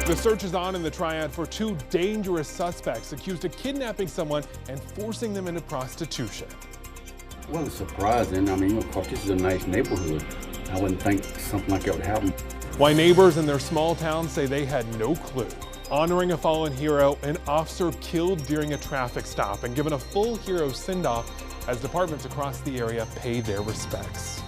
The search is on in the Triad for two dangerous suspects accused of kidnapping someone and forcing them into prostitution. Well, it's surprising. I mean, of course, this is a nice neighborhood. I wouldn't think something like that would happen. Why neighbors in their small town say they had no clue. Honoring a fallen hero, an officer killed during a traffic stop and given a full hero send-off as departments across the area pay their respects.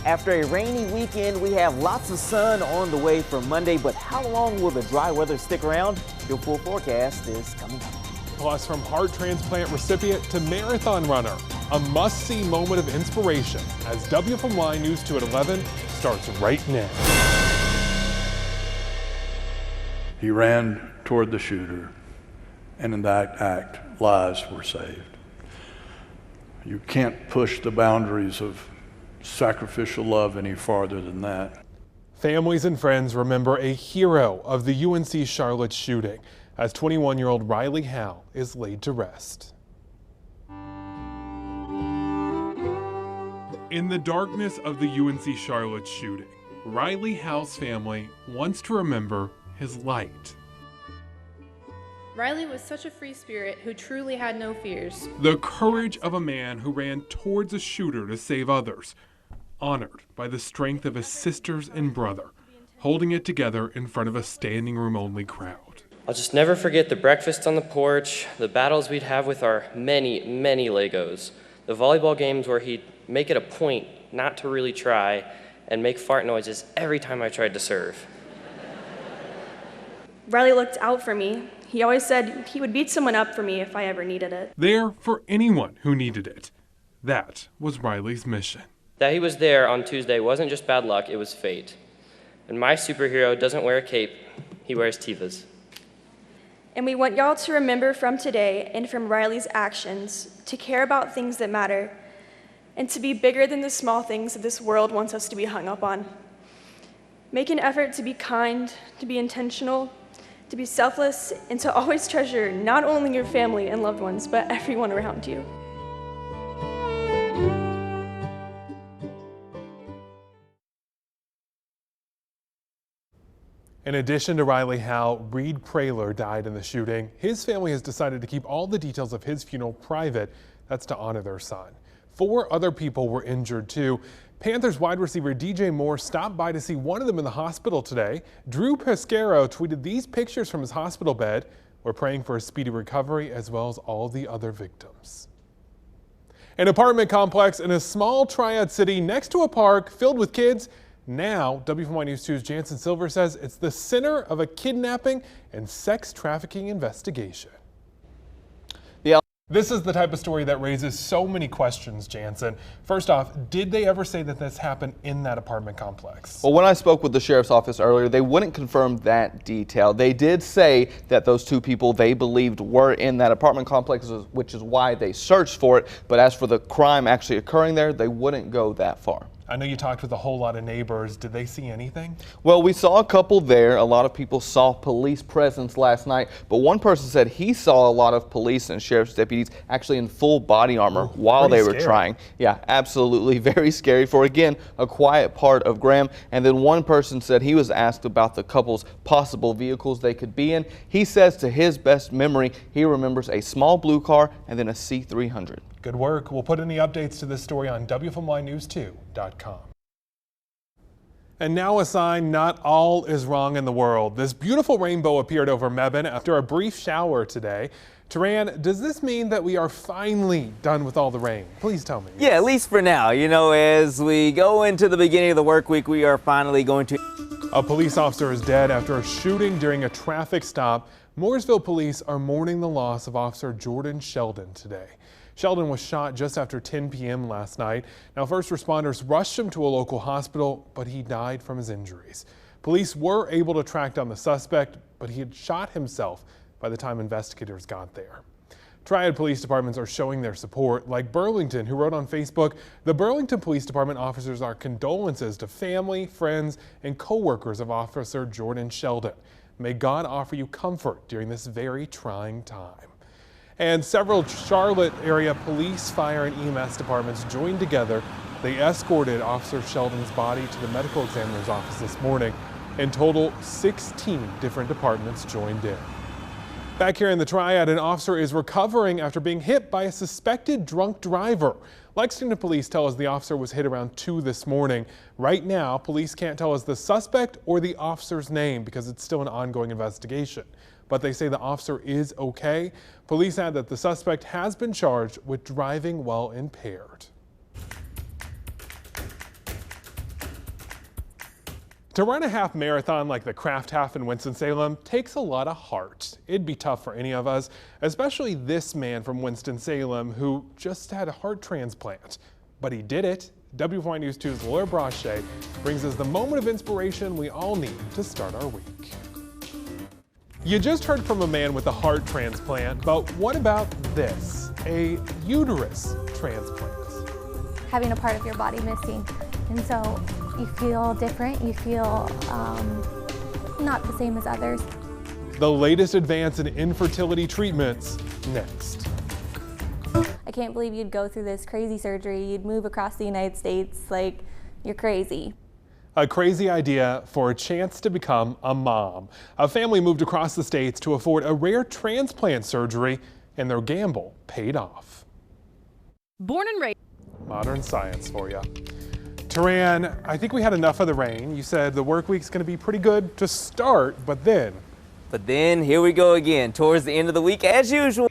After a rainy weekend, we have lots of sun on the way for Monday, but how long will the dry weather stick around? Your full forecast is coming up. Plus, from heart transplant recipient to marathon runner, a must-see moment of inspiration as WFMY News 2 at 11 starts right now. He ran toward the shooter, and in that act, lives were saved. You can't push the boundaries of sacrificial love any farther than that. Families and friends remember a hero of the UNC Charlotte shooting as 21-year-old Riley Howe is laid to rest. In the darkness of the UNC Charlotte shooting, Riley Howe's family wants to remember his light. Riley was such a free spirit who truly had no fears. The courage of a man who ran towards a shooter to save others, honored by the strength of his sisters and brother, holding it together in front of a standing room only crowd. I'll just never forget the breakfast on the porch, the battles we'd have with our many, many Legos, the volleyball games where he'd make it a point not to really try and make fart noises every time I tried to serve. Riley looked out for me. He always said he would beat someone up for me if I ever needed it. There for anyone who needed it. That was Riley's mission. That he was there on Tuesday wasn't just bad luck, it was fate. And my superhero doesn't wear a cape, he wears Tevas. And we want y'all to remember from today and from Riley's actions to care about things that matter and to be bigger than the small things that this world wants us to be hung up on. Make an effort to be kind, to be intentional, to be selfless, and to always treasure not only your family and loved ones, but everyone around you. In addition to Riley Howe, Reed Praler died in the shooting. His family has decided to keep all the details of his funeral private. That's to honor their son. 4 other people were injured too. Panthers wide receiver DJ Moore stopped by to see one of them in the hospital today. Drew Pescaro tweeted these pictures from his hospital bed. We're praying for a speedy recovery as well as all the other victims. An apartment complex in a small Triad city next to a park filled with kids. Now, WFMY News 2's Jansen Silver says it's the center of a kidnapping and sex trafficking investigation. This is the type of story that raises so many questions, Jansen. First off, did they ever say that this happened in that apartment complex? Well, when I spoke with the sheriff's office earlier, they wouldn't confirm that detail. They did say that those 2 people they believed were in that apartment complex, which is why they searched for it. But as for the crime actually occurring there, they wouldn't go that far. I know you talked with a whole lot of neighbors. Did they see anything? Well, we saw a couple there. A lot of people saw police presence last night, but one person said he saw a lot of police and sheriff's deputies actually in full body armor while they were trying. Yeah, absolutely. Very scary for, again, a quiet part of Graham. And then one person said he was asked about the couple's possible vehicles they could be in. He says to his best memory, he remembers a small blue car and then a C300. Good work. We'll put any updates to this story on WFMYnews2.com. And now a sign not all is wrong in the world. This beautiful rainbow appeared over Mebane after a brief shower today. Taran, does this mean that we are finally done with all the rain? Please tell me. Yeah, at least for now. You know, as we go into the beginning of the work week, we are finally going to... A police officer is dead after a shooting during a traffic stop. Mooresville police are mourning the loss of Officer Jordan Sheldon today. Sheldon was shot just after 10 p.m. last night. Now, first responders rushed him to a local hospital, but he died from his injuries. Police were able to track down the suspect, but he had shot himself by the time investigators got there. Triad police departments are showing their support, like Burlington, who wrote on Facebook, "The Burlington Police Department offers our condolences to family, friends, and co-workers of Officer Jordan Sheldon. May God offer you comfort during this very trying time." And several Charlotte area police, fire, and EMS departments joined together. They escorted Officer Sheldon's body to the medical examiner's office this morning. In total, 16 different departments joined in. Back here in the Triad, an officer is recovering after being hit by a suspected drunk driver. Lexington police tell us the officer was hit around 2 this morning. Right now, police can't tell us the suspect or the officer's name because it's still an ongoing investigation. But they say the officer is okay. Police add that the suspect has been charged with driving while impaired. To run a half marathon like the Kraft Half in Winston-Salem takes a lot of heart. It'd be tough for any of us, especially this man from Winston-Salem who just had a heart transplant. But he did it. WFY News 2's Laura Brachet brings us the moment of inspiration we all need to start our week. You just heard from a man with a heart transplant, but what about this? A uterus transplant. Having a part of your body missing, and so you feel different, you feel not the same as others. The latest advance in infertility treatments next. I can't believe you'd go through this crazy surgery, you'd move across the United States, like, you're crazy. A crazy idea for a chance to become a mom. A family moved across the states to afford a rare transplant surgery, and their gamble paid off. Born and raised. Modern science for you. Taran, I think we had enough of the rain. You said the work week's going to be pretty good to start, but then here we go again, towards the end of the week as usual.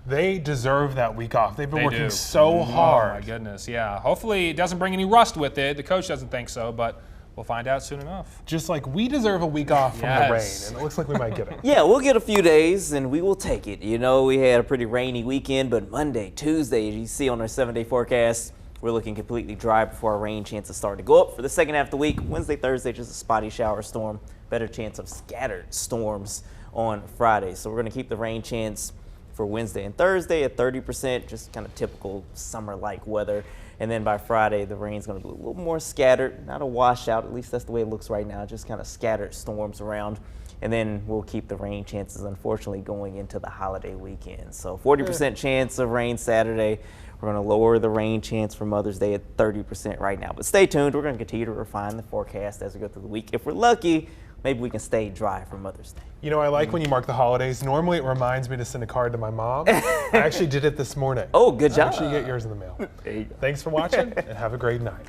They deserve that week off. They've been working so hard. Oh my goodness, yeah. Hopefully it doesn't bring any rust with it. The coach doesn't think so, but we'll find out soon enough. Just like we deserve a week off from the rain, and it looks like we might get it. Yeah, we'll get a few days, and we will take it. You know, we had a pretty rainy weekend, but Monday, Tuesday, as you see on our 7-day forecast, we're looking completely dry before our rain chances start to go up for the second half of the week. Wednesday, Thursday, just a spotty shower storm. Better chance of scattered storms on Friday. So we're going to keep the rain chance for Wednesday and Thursday at 30%, just kind of typical summer-like weather. And then by Friday, the rain's going to be a little more scattered, not a washout, at least that's the way it looks right now, just kind of scattered storms around. And then we'll keep the rain chances, unfortunately, going into the holiday weekend. So 40% chance of rain Saturday. We're going to lower the rain chance for Mother's Day at 30% right now. But stay tuned. We're going to continue to refine the forecast as we go through the week. If we're lucky, maybe we can stay dry for Mother's Day. You know, I like when you mark the holidays. Normally, it reminds me to send a card to my mom. I actually did it this morning. Oh, good job. Make sure you get yours in the mail. Thanks for watching, and have a great night.